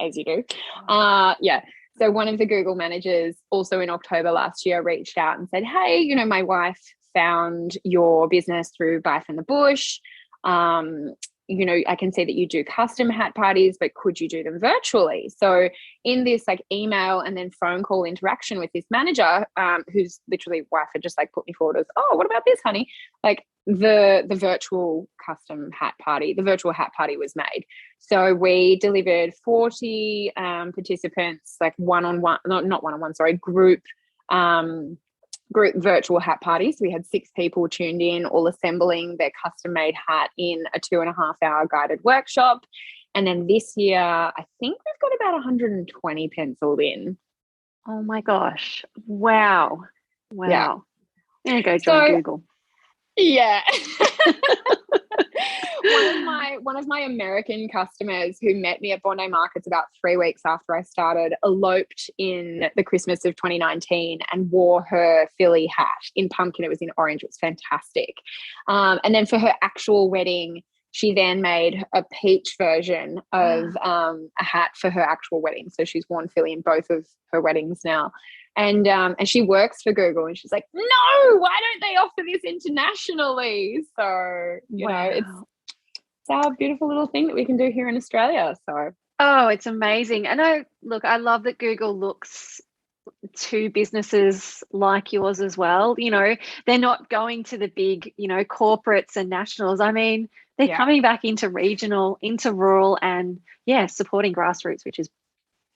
as you do, yeah. So one of the Google managers also in October last year reached out and said, hey, my wife found your business through Buy from the Bush. I can see that you do custom hat parties, but could you do them virtually? So in this like email and then phone call interaction with this manager, whose literally wife had just like put me forward as, oh, what about this, honey? Like the virtual custom hat party, the virtual hat party was made. So we delivered 40 participants, like group virtual hat parties. We had 6 people tuned in, all assembling their custom-made hat in a 2.5-hour guided workshop. And then this year, I think we've got about 120 penciled in.
Oh my gosh. Wow.
Yeah.
There you go, join Google.
Yeah. One of my American customers who met me at Bondi Markets about 3 weeks after I started eloped in the Christmas of 2019 and wore her Phylli hat in pumpkin. It was in orange. It was fantastic. And then for her actual wedding she then made a peach version of a hat for her actual wedding. So she's worn Phylli in both of her weddings now. And she works for Google, and she's like, no, why don't they offer this internationally? So, you know, it's our beautiful little thing that we can do here in Australia. So,
oh, it's amazing. And I love that Google looks to businesses like yours as well. You know, they're not going to the big, you know, corporates and nationals. I mean, they're coming back into regional, into rural, and supporting grassroots, which is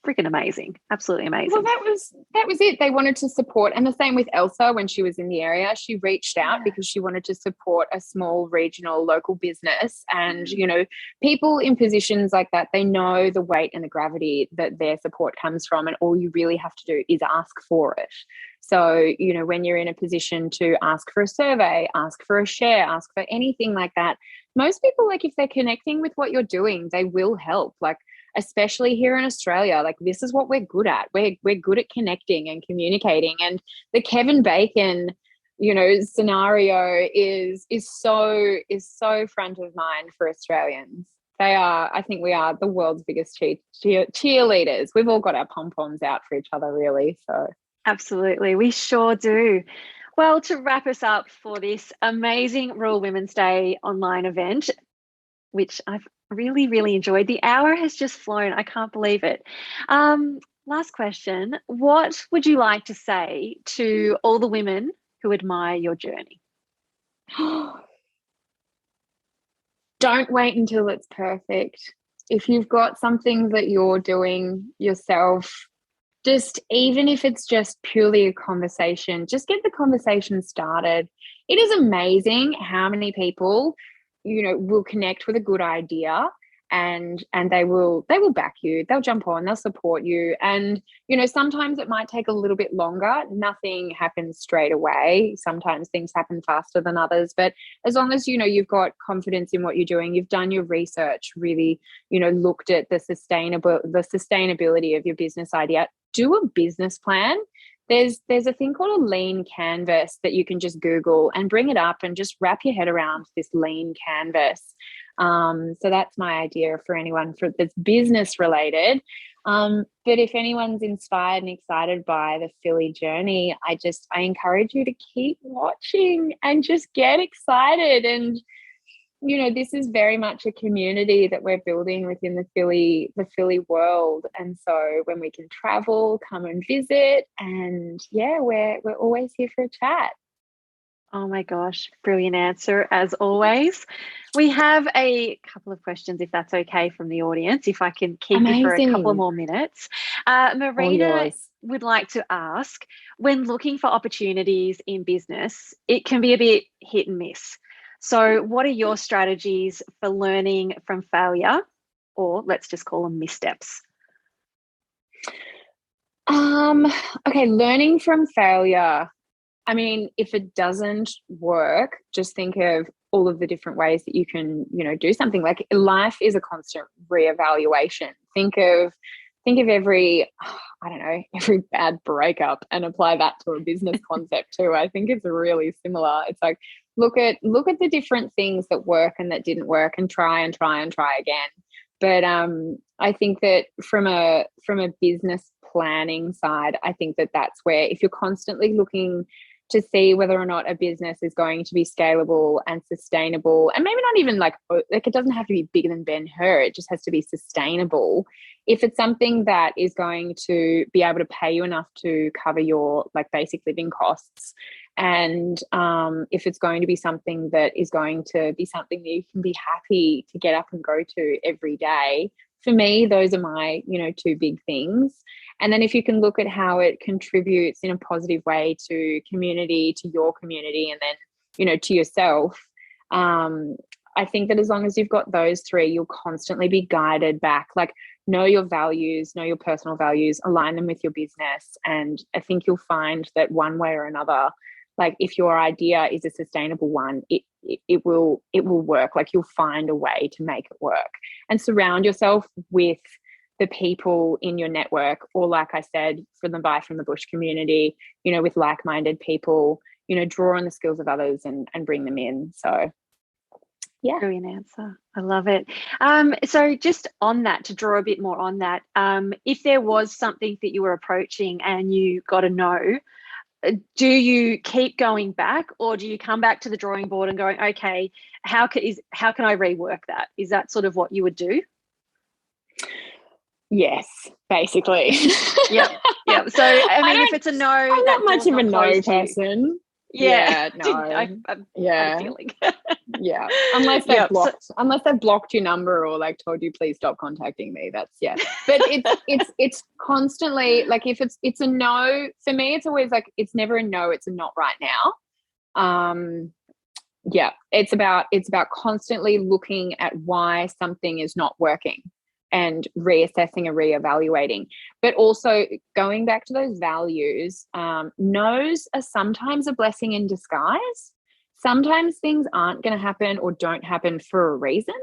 freaking amazing. Absolutely amazing.
Well, that was it. They wanted to support, and the same with Elsa when she was in the area. She reached out because she wanted to support a small regional local business. And, you know, people in positions like that, they know the weight and the gravity that their support comes from, and all you really have to do is ask for it. So, you know, when you're in a position to ask for a survey, ask for a share, ask for anything like that, most people, like, if they're connecting with what you're doing, they will help. Like, especially here in Australia, like, this is what we're good at. We're good at connecting and communicating. And the Kevin Bacon, you know, scenario is so front of mind for Australians. I think we are the world's biggest cheerleaders. We've all got our pom-poms out for each other, really. So
absolutely, we sure do. Well, to wrap us up for this amazing Rural Women's Day online event, which I've really, really enjoyed. The hour has just flown. I can't believe it. Last question. What would you like to say to all the women who admire your journey?
Don't wait until it's perfect. If you've got something that you're doing yourself, just, even if it's just purely a conversation, just get the conversation started. It is amazing how many people, you know, will connect with a good idea, and they will back you. They'll jump on, they'll support you. And, you know, sometimes it might take a little bit longer. Nothing happens straight away. Sometimes things happen faster than others. But as long as, you know, you've got confidence in what you're doing, you've done your research, really, you know, looked at the sustainability of your business idea, do a business plan. There's a thing called a lean canvas that you can just Google and bring it up and just wrap your head around this lean canvas. So that's my idea for anyone that's business related. But if anyone's inspired and excited by the Phylli journey, I encourage you to keep watching and just get excited. And, you know, this is very much a community that we're building within the Phylli world. And so when we can travel, come and visit, and we're always here for a chat.
Oh my gosh, brilliant answer as always. We have a couple of questions, if that's okay, from the audience, if I can keep you for a couple more minutes. Marina would like to ask, when looking for opportunities in business, it can be a bit hit and miss. So what are your strategies for learning from failure, or let's just call them missteps?
Okay, learning from failure. I mean, if it doesn't work, just think of all of the different ways that you can, you know, do something. Like, life is a constant reevaluation. Think of every bad breakup and apply that to a business concept too. I think it's really similar. It's like, look at the different things that work and that didn't work, and try again. But I think that from a business planning side, I think that that's where, if you're constantly looking to see whether or not a business is going to be scalable and sustainable, and maybe not even like it doesn't have to be bigger than Ben-Hur, it just has to be sustainable. If it's something that is going to be able to pay you enough to cover your like basic living costs, and if it's going to be something that is going to be something that you can be happy to get up and go to every day, for me, those are my, you know, two big things. And then if you can look at how it contributes in a positive way to community, to your community, and then, you know, to yourself, I think that as long as you've got those three, you'll constantly be guided back. Like, know your values, know your personal values, align them with your business. And I think you'll find that one way or another, like, if your idea is a sustainable one, it will work. Like, you'll find a way to make it work. And surround yourself with the people in your network, or like I said, from the bush community, you know, with like-minded people, you know, draw on the skills of others and bring them in. So Yeah.
Brilliant answer. I love it. So just on that, to draw a bit more on that, if there was something that you were approaching and you got a no, do you keep going back, or do you come back to the drawing board and going, okay, how can I rework that? Is that sort of what you would do?
Yes, basically.
Yep. So I mean, if it's a no,
I'm not much of a no
person.
Yeah, no.
I had a feeling.
Yeah, unless they've blocked your number or like told you please stop contacting me. That's But it's constantly like, if it's a no for me, it's always like, it's never a no, it's a not right now. It's about constantly looking at why something is not working and reassessing and reevaluating, but also going back to those values. No's are sometimes a blessing in disguise. Sometimes things aren't going to happen or don't happen for a reason.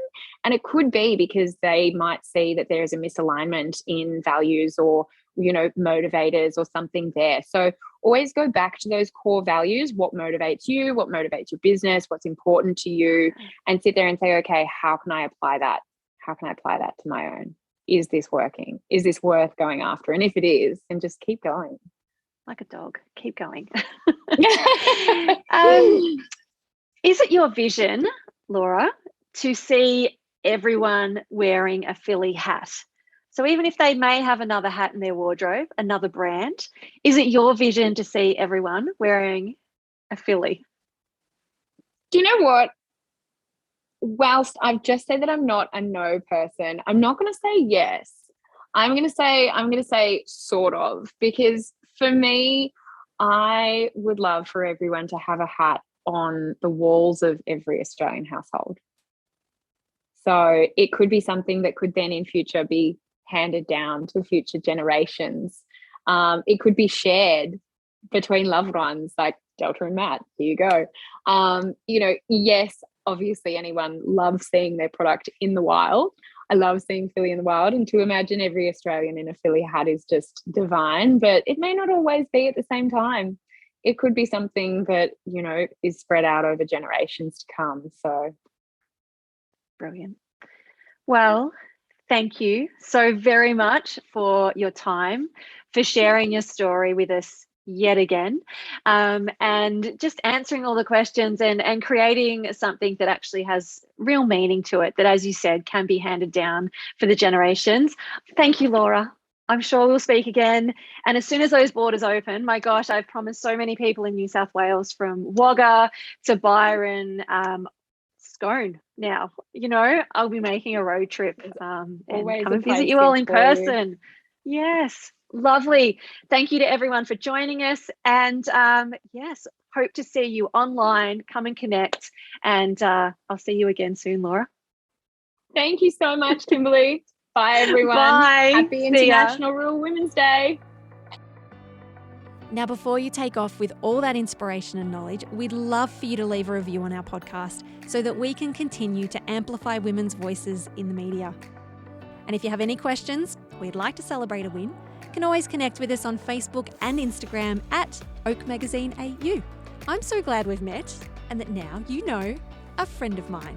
And it could be because they might see that there is a misalignment in values or, motivators or something there. So always go back to those core values. What motivates you? What motivates your business? What's important to you? And sit there and say, okay, how can I apply that? How can I apply that to my own? Is this working? Is this worth going after? And if it is, then just keep going.
Like a dog, keep going. Is it your vision, Laura, to see everyone wearing a Phylli hat? So even if they may have another hat in their wardrobe, another brand, is it your vision to see everyone wearing a Phylli?
Do you know what? Whilst I've just said that I'm not a no person, I'm not going to say yes. I'm going to say sort of, because for me, I would love for everyone to have a hat on the walls of every Australian household. So it could be something that could then in future be handed down to future generations. It could be shared between loved ones, like Delta and Matt. Here you go. Yes, obviously anyone loves seeing their product in the wild. I love seeing Phylli in the wild, and to imagine every Australian in a Phylli hat is just divine, but it may not always be at the same time. It could be something that, is spread out over generations to come. So
brilliant. Well, thank you so very much for your time, for sharing your story with us yet again, and just answering all the questions and creating something that actually has real meaning to it, that, as you said, can be handed down for the generations. Thank you, Laura. I'm sure we'll speak again. And as soon as those borders open, my gosh, I've promised so many people in New South Wales, from Wagga to Byron, Scone now, I'll be making a road trip and come and visit you all in person. Yes. Lovely. Thank you to everyone for joining us. And yes, hope to see you online. Come and connect. And I'll see you again soon, Laura.
Thank you so much, Kimberley. Bye, everyone.
Bye.
Happy International Rural Women's Day.
Now, before you take off with all that inspiration and knowledge, we'd love for you to leave a review on our podcast so that we can continue to amplify women's voices in the media. And if you have any questions, we'd like to celebrate a win, you can always connect with us on Facebook and Instagram at Oak Magazine AU. I'm so glad we've met and that now you know a friend of mine.